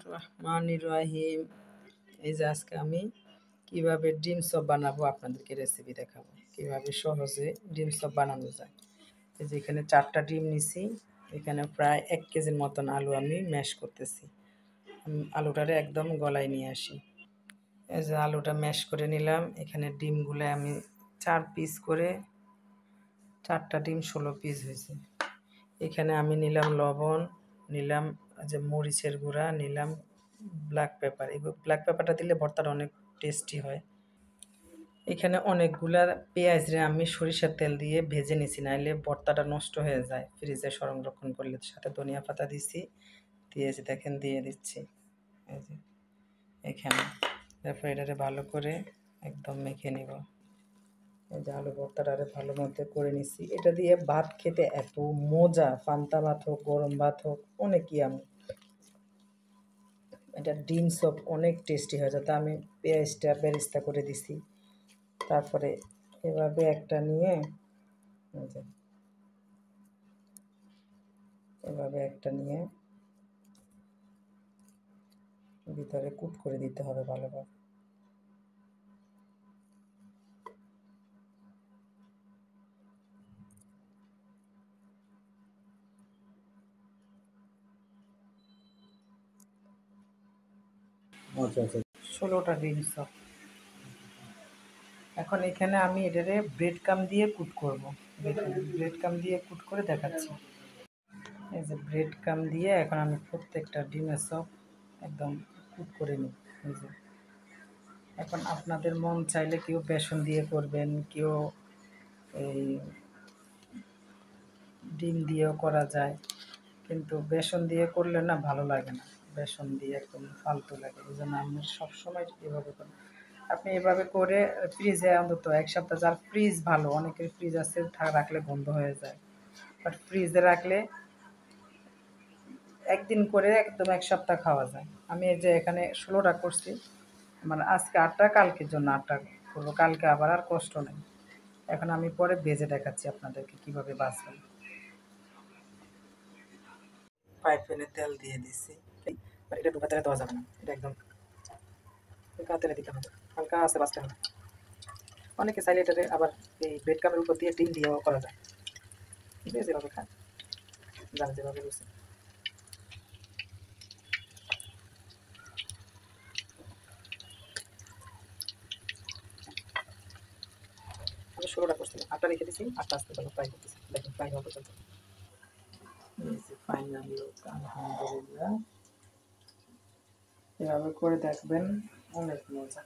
রহমানির রহিম। এই যে আজকে আমি কিভাবে ডিম চপ বানাবো আপনাদেরকে রেসিপি দেখাবো, কিভাবে সহজে ডিম চপ বানানো যায়। এই যে এখানে 4টা ডিম নিছি, এখানে প্রায় 1 কেজির মতন আলু আমি ম্যাশ করতেছি। আলুটারে একদম গলায় নিয়ে আসি। এই যে আলুটা ম্যাশ করে নিলাম। এখানে ডিমগুলো আমি 4 পিস করে, 4টা ডিম 16 পিস হয়েছে। এখানে আমি নিলাম লবণ, নিলাম যে মরিচের গুঁড়া, নিলাম ব্ল্যাক পেপার। এই ব্ল্যাক পেপারটা দিলে ভর্তাটা অনেক টেস্টি হয়। এখানে অনেকগুলা পেঁয়াজরে আমি সরিষার তেল দিয়ে ভেজে নিছি, নাইলে ভর্তাটা নষ্ট হয়ে যায় ফ্রিজে সংরক্ষণ করলে। সাথে ধনিয়া পাতা দিছি, দিয়েছি দেখেন, দিয়ে দিচ্ছি এই যে এখানে। তারপর এটারে ভালো করে একদম মেখে নিব। এই যে আলু ভর্তাটারে ভালো মতো করে নিছি। এটা দিয়ে ভাত খেতে এত মজা, পান্তা ভাত হোক, গরম ভাত হোক, অনেক ইয়ামি। এটা ডিম চপ অনেক টেস্টি হয়, যাতে আমি পেঁয়াজটা বেরেস্তা করে দিছি। তারপরে এভাবে একটা নিয়ে এভাবে একটা নিয়ে ভিতরে কুট করে দিতে হবে ভালোভাবে। আচ্ছা আচ্ছা, 16টা ডিম চপ। এখন এখানে আমি এটারে ব্রেড কাম দিয়ে কুট করব। ব্রেড কাম দিয়ে কুট করে দেখাচ্ছি। এই যে ব্রেড কাম দিয়ে এখন আমি প্রত্যেকটা ডিমের চপ একদম কুট করে নিই। এই যে এখন আপনাদের মন চাইলে কেউ বেসন দিয়ে করবেন, কেউ এই ডিম দিয়েও করা যায়, কিন্তু বেসন দিয়ে করলে না ভালো লাগে না, বেসন দিয়ে একদম ফালতু লাগে। এই জন্য আমি সবসময় এভাবে করি। আপনি এভাবে করে ফ্রিজে অন্তত 1 সপ্তাহ, যার ফ্রিজ ভালো, অনেকের ফ্রিজ আছে রাখলে বন্ধ হয়ে যায়, বাট ফ্রিজে রাখলে একদিন করে একদম 1 সপ্তাহ খাওয়া যায়। আমি এই যে এখানে 16টা করছি, মানে আজকে 8টা, কালকের জন্য 8টা করবো, কালকে আবার আর কষ্ট নেই। এখন আমি পরে ভেজে দেখাচ্ছি আপনাদেরকে কীভাবে বাঁচবেন। ফ্রাই প্যানে তেল দিয়ে দিচ্ছি, এটা ডুবা তেলে দেওয়া যাবে না, এটা একদম হালকা তেলে দিতে হবে, হালকা আস্তে বাঁচতে হবে। অনেকে চাইলে এটাতে আবার এই ব্রেড কামের উপর দিয়ে ডিম দিয়েও করা যায়, কিন্তু যেভাবে খায়, যারা যেভাবে রয়েছে। আমি 16টা করছিলাম, 8টা রেখে দিচ্ছি, 8টা আস্তে করে ফ্রাই করতেছি। দেখুন ফ্রাই হওয়া পর্যন্ত। ফাইনাল লুক, আলহামদুলিল্লাহ। এভাবে করে দেখবেন, অনেক মজা।